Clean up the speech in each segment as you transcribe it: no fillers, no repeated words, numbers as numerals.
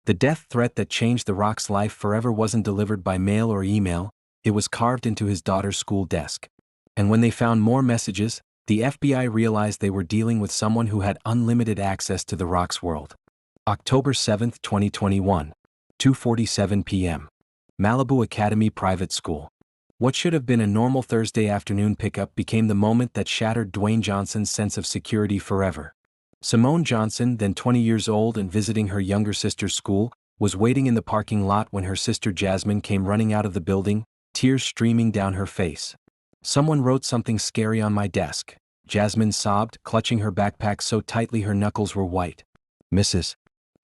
The death threat that changed The Rock's life forever wasn't delivered by mail or email, it was carved into his daughter's school desk. And when they found more messages, the FBI realized they were dealing with someone who had unlimited access to The Rock's world. October 7, 2021, 2:47 p.m. Malibu Academy Private School. What should have been a normal Thursday afternoon pickup became the moment that shattered Dwayne Johnson's sense of security forever. Simone Johnson, then 20 years old and visiting her younger sister's school, was waiting in the parking lot when her sister Jasmine came running out of the building, tears streaming down her face. "Someone wrote something scary on my desk," Jasmine sobbed, clutching her backpack so tightly her knuckles were white. "Mrs.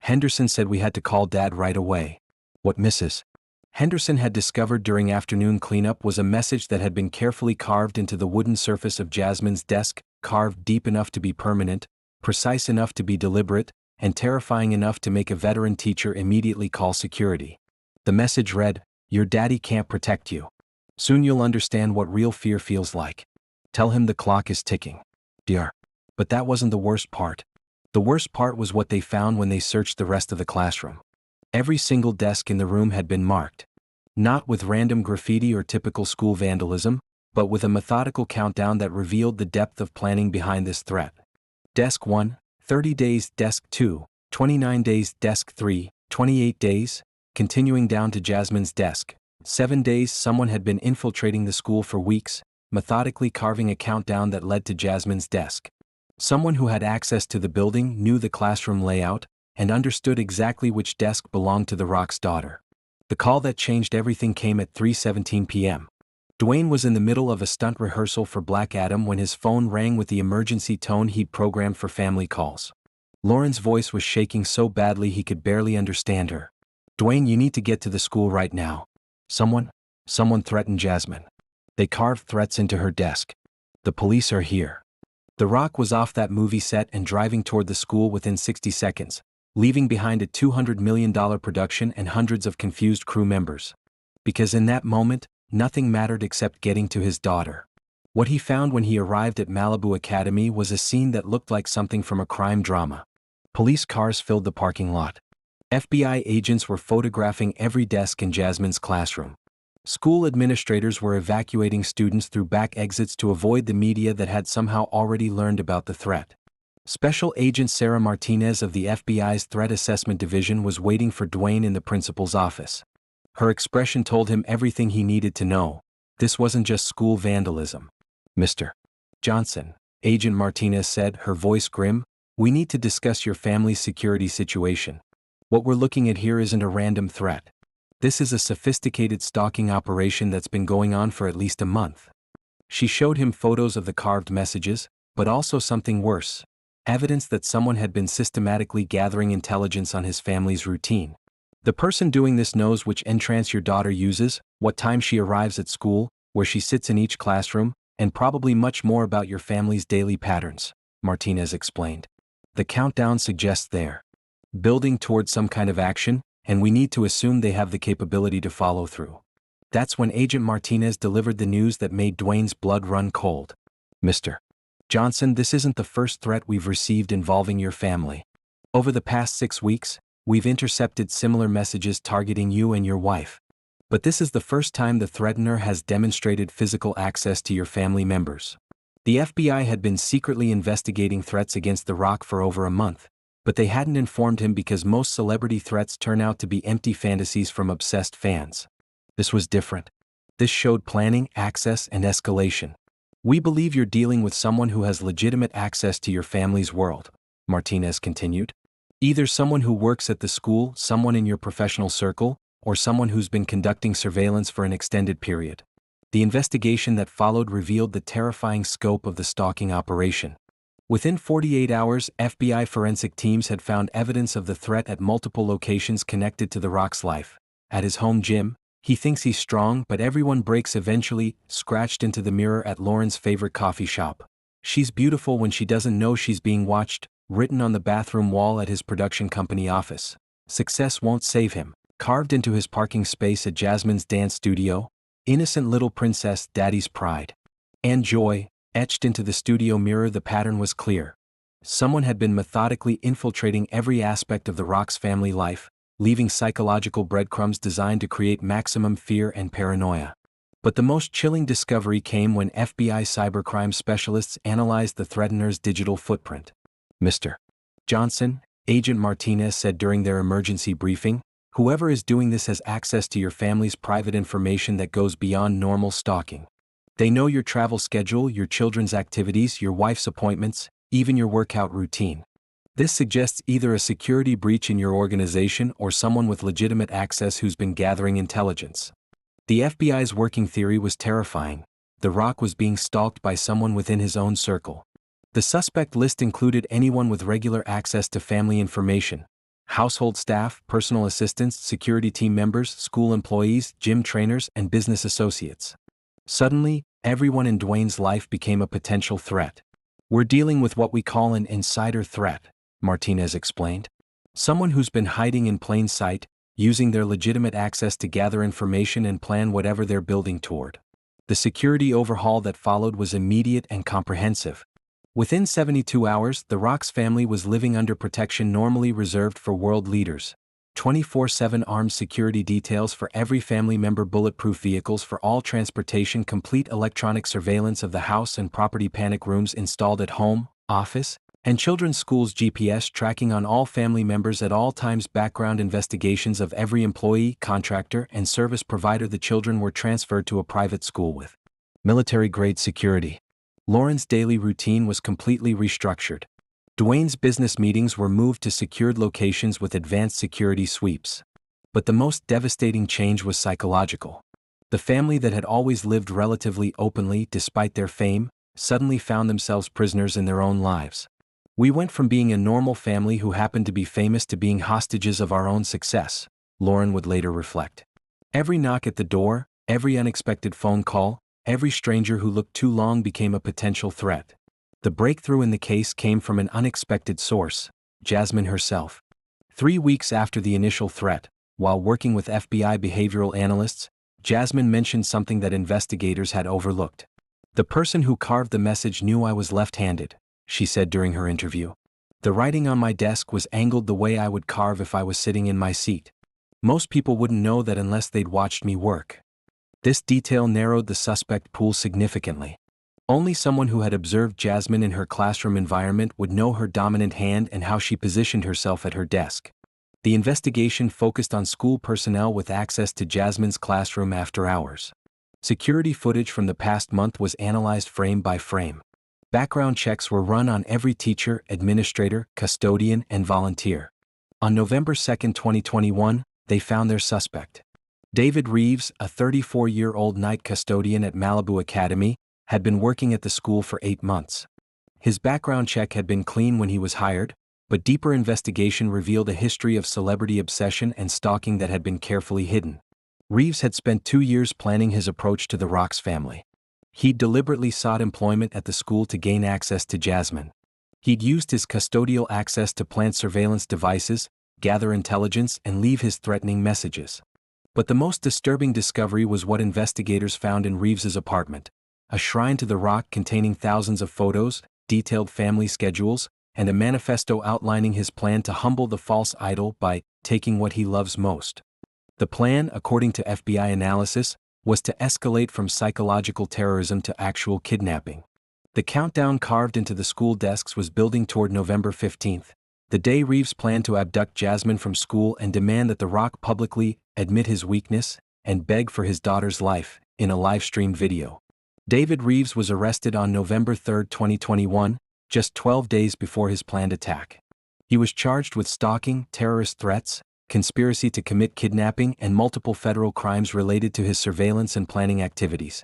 Henderson said we had to call Dad right away." What Mrs. Henderson had discovered during afternoon cleanup was a message that had been carefully carved into the wooden surface of Jasmine's desk, carved deep enough to be permanent, precise enough to be deliberate, and terrifying enough to make a veteran teacher immediately call security. The message read, "Your daddy can't protect you. Soon you'll understand what real fear feels like. Tell him the clock is ticking. Dear." But that wasn't the worst part. The worst part was what they found when they searched the rest of the classroom. Every single desk in the room had been marked. Not with random graffiti or typical school vandalism, but with a methodical countdown that revealed the depth of planning behind this threat. Desk 1, 30 days, Desk 2, 29 days, Desk 3, 28 days, continuing down to Jasmine's desk. 7 days. Someone had been infiltrating the school for weeks, methodically carving a countdown that led to Jasmine's desk. Someone who had access to the building, knew the classroom layout, and understood exactly which desk belonged to The Rock's daughter. The call that changed everything came at 3:17 p.m. Dwayne was in the middle of a stunt rehearsal for Black Adam when his phone rang with the emergency tone he'd programmed for family calls. Lauren's voice was shaking so badly he could barely understand her. "Dwayne, you need to get to the school right now. Someone threatened Jasmine. They carved threats into her desk. The police are here." The Rock was off that movie set and driving toward the school within 60 seconds, leaving behind a $200 million production and hundreds of confused crew members. Because in that moment, nothing mattered except getting to his daughter. What he found when he arrived at Malibu Academy was a scene that looked like something from a crime drama. Police cars filled the parking lot. FBI agents were photographing every desk in Jasmine's classroom. School administrators were evacuating students through back exits to avoid the media that had somehow already learned about the threat. Special Agent Sarah Martinez of the FBI's Threat Assessment Division was waiting for Dwayne in the principal's office. Her expression told him everything he needed to know. This wasn't just school vandalism. "Mr. Johnson," Agent Martinez said, her voice grim, "we need to discuss your family's security situation. What we're looking at here isn't a random threat. This is a sophisticated stalking operation that's been going on for at least a month." She showed him photos of the carved messages, but also something worse. Evidence that someone had been systematically gathering intelligence on his family's routine. "The person doing this knows which entrance your daughter uses, what time she arrives at school, where she sits in each classroom, and probably much more about your family's daily patterns," Martinez explained. "The countdown suggests they're building towards some kind of action, and we need to assume they have the capability to follow through." That's when Agent Martinez delivered the news that made Dwayne's blood run cold. "Mr. Johnson, this isn't the first threat we've received involving your family. Over the past 6 weeks, we've intercepted similar messages targeting you and your wife. But this is the first time the threatener has demonstrated physical access to your family members." The FBI had been secretly investigating threats against The Rock for over a month, but they hadn't informed him because most celebrity threats turn out to be empty fantasies from obsessed fans. This was different. This showed planning, access, and escalation. "We believe you're dealing with someone who has legitimate access to your family's world," Martinez continued. "Either someone who works at the school, someone in your professional circle, or someone who's been conducting surveillance for an extended period." The investigation that followed revealed the terrifying scope of the stalking operation. Within 48 hours, FBI forensic teams had found evidence of the threat at multiple locations connected to The Rock's life. At his home gym, he thinks he's strong, but everyone breaks eventually, scratched into the mirror at Lauren's favorite coffee shop. "She's beautiful when she doesn't know she's being watched," written on the bathroom wall at his production company office. "Success won't save him," carved into his parking space at Jasmine's dance studio. "Innocent little princess, daddy's pride and joy," etched into the studio mirror. The pattern was clear. Someone had been methodically infiltrating every aspect of The Rock's family life, leaving psychological breadcrumbs designed to create maximum fear and paranoia. But the most chilling discovery came when FBI cybercrime specialists analyzed the threatener's digital footprint. Mr. Johnson, Agent Martinez said during their emergency briefing, "Whoever is doing this has access to your family's private information that goes beyond normal stalking. They know your travel schedule, your children's activities, your wife's appointments, even your workout routine. This suggests either a security breach in your organization or someone with legitimate access who's been gathering intelligence." The FBI's working theory was terrifying. The Rock was being stalked by someone within his own circle. The suspect list included anyone with regular access to family information: household staff, personal assistants, security team members, school employees, gym trainers, and business associates. Suddenly, everyone in Dwayne's life became a potential threat. "We're dealing with what we call an insider threat," Martinez explained. "Someone who's been hiding in plain sight, using their legitimate access to gather information and plan whatever they're building toward." The security overhaul that followed was immediate and comprehensive. Within 72 hours, the Rock's family was living under protection normally reserved for world leaders. 24/7 armed security details for every family member, bulletproof vehicles for all transportation, complete electronic surveillance of the house and property, panic rooms installed at home, office, and children's schools, GPS tracking on all family members at all times, background investigations of every employee, contractor, and service provider. The children were transferred to a private school with military-grade security. Lauren's daily routine was completely restructured. Dwayne's business meetings were moved to secured locations with advanced security sweeps. But the most devastating change was psychological. The family that had always lived relatively openly despite their fame suddenly found themselves prisoners in their own lives. "We went from being a normal family who happened to be famous to being hostages of our own success," Lauren would later reflect. Every knock at the door, every unexpected phone call, every stranger who looked too long became a potential threat. The breakthrough in the case came from an unexpected source: Jasmine herself. 3 weeks after the initial threat, while working with FBI behavioral analysts, Jasmine mentioned something that investigators had overlooked. "The person who carved the message knew I was left-handed," she said during her interview. "The writing on my desk was angled the way I would carve if I was sitting in my seat. Most people wouldn't know that unless they'd watched me work." This detail narrowed the suspect pool significantly. Only someone who had observed Jasmine in her classroom environment would know her dominant hand and how she positioned herself at her desk. The investigation focused on school personnel with access to Jasmine's classroom after hours. Security footage from the past month was analyzed frame by frame. Background checks were run on every teacher, administrator, custodian, and volunteer. On November 2, 2021, they found their suspect. David Reeves, a 34-year-old night custodian at Malibu Academy, had been working at the school for 8 months. His background check had been clean when he was hired, but deeper investigation revealed a history of celebrity obsession and stalking that had been carefully hidden. Reeves had spent 2 years planning his approach to the Rock's family. He'd deliberately sought employment at the school to gain access to Jasmine. He'd used his custodial access to plant surveillance devices, gather intelligence, and leave his threatening messages. But the most disturbing discovery was what investigators found in Reeves's apartment: a shrine to the Rock containing thousands of photos, detailed family schedules, and a manifesto outlining his plan to humble the false idol by taking what he loves most. The plan, according to FBI analysis, was to escalate from psychological terrorism to actual kidnapping. The countdown carved into the school desks was building toward November 15th, the day Reeves planned to abduct Jasmine from school and demand that the Rock publicly admit his weakness and beg for his daughter's life in a live-streamed video. David Reeves was arrested on November 3, 2021, just 12 days before his planned attack. He was charged with stalking, terrorist threats, conspiracy to commit kidnapping, and multiple federal crimes related to his surveillance and planning activities.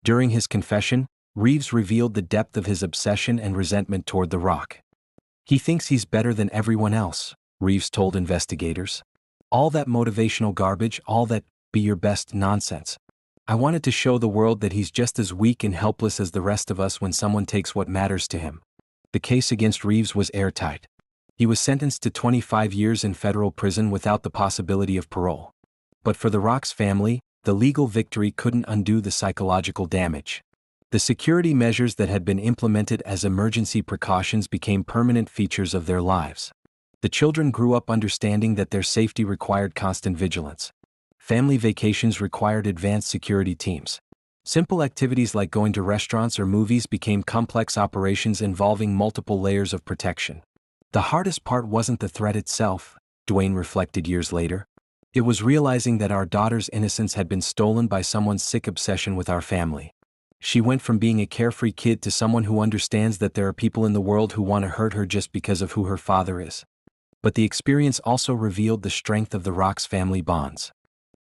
During his confession, Reeves revealed the depth of his obsession and resentment toward the Rock. "He thinks he's better than everyone else," Reeves told investigators. "All that motivational garbage, all that be your best nonsense. I wanted to show the world that he's just as weak and helpless as the rest of us when someone takes what matters to him." The case against Reeves was airtight. He was sentenced to 25 years in federal prison without the possibility of parole. But for the Rock's family, the legal victory couldn't undo the psychological damage. The security measures that had been implemented as emergency precautions became permanent features of their lives. The children grew up understanding that their safety required constant vigilance. Family vacations required advanced security teams. Simple activities like going to restaurants or movies became complex operations involving multiple layers of protection. The hardest part wasn't the threat itself, Dwayne reflected years later. It was realizing that our daughter's innocence had been stolen by someone's sick obsession with our family. She went from being a carefree kid to someone who understands that there are people in the world who want to hurt her just because of who her father is. But the experience also revealed the strength of the Rocks family bonds.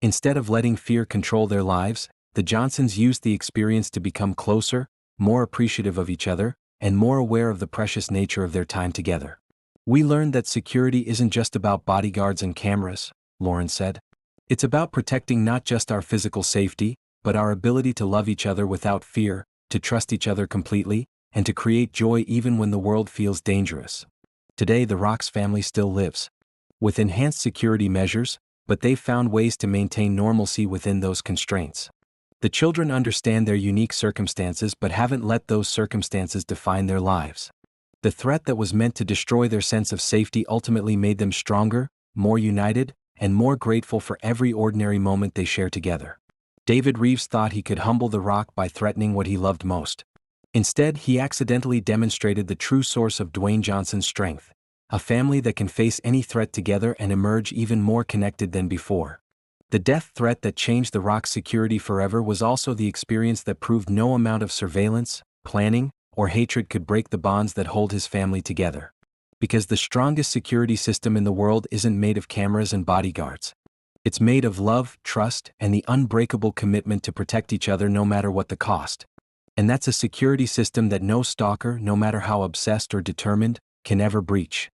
Instead of letting fear control their lives, the Johnsons used the experience to become closer, more appreciative of each other, and more aware of the precious nature of their time together. We learned that security isn't just about bodyguards and cameras, Lauren said. It's about protecting not just our physical safety, but our ability to love each other without fear, to trust each other completely, and to create joy even when the world feels dangerous. Today the Rocks family still lives, with enhanced security measures, but they've found ways to maintain normalcy within those constraints. The children understand their unique circumstances but haven't let those circumstances define their lives. The threat that was meant to destroy their sense of safety ultimately made them stronger, more united, and more grateful for every ordinary moment they share together. David Reeves thought he could humble the Rock by threatening what he loved most. Instead, he accidentally demonstrated the true source of Dwayne Johnson's strength, a family that can face any threat together and emerge even more connected than before. The death threat that changed the Rock's security forever was also the experience that proved no amount of surveillance, planning, or hatred could break the bonds that hold his family together. Because the strongest security system in the world isn't made of cameras and bodyguards. It's made of love, trust, and the unbreakable commitment to protect each other no matter what the cost. And that's a security system that no stalker, no matter how obsessed or determined, can ever breach.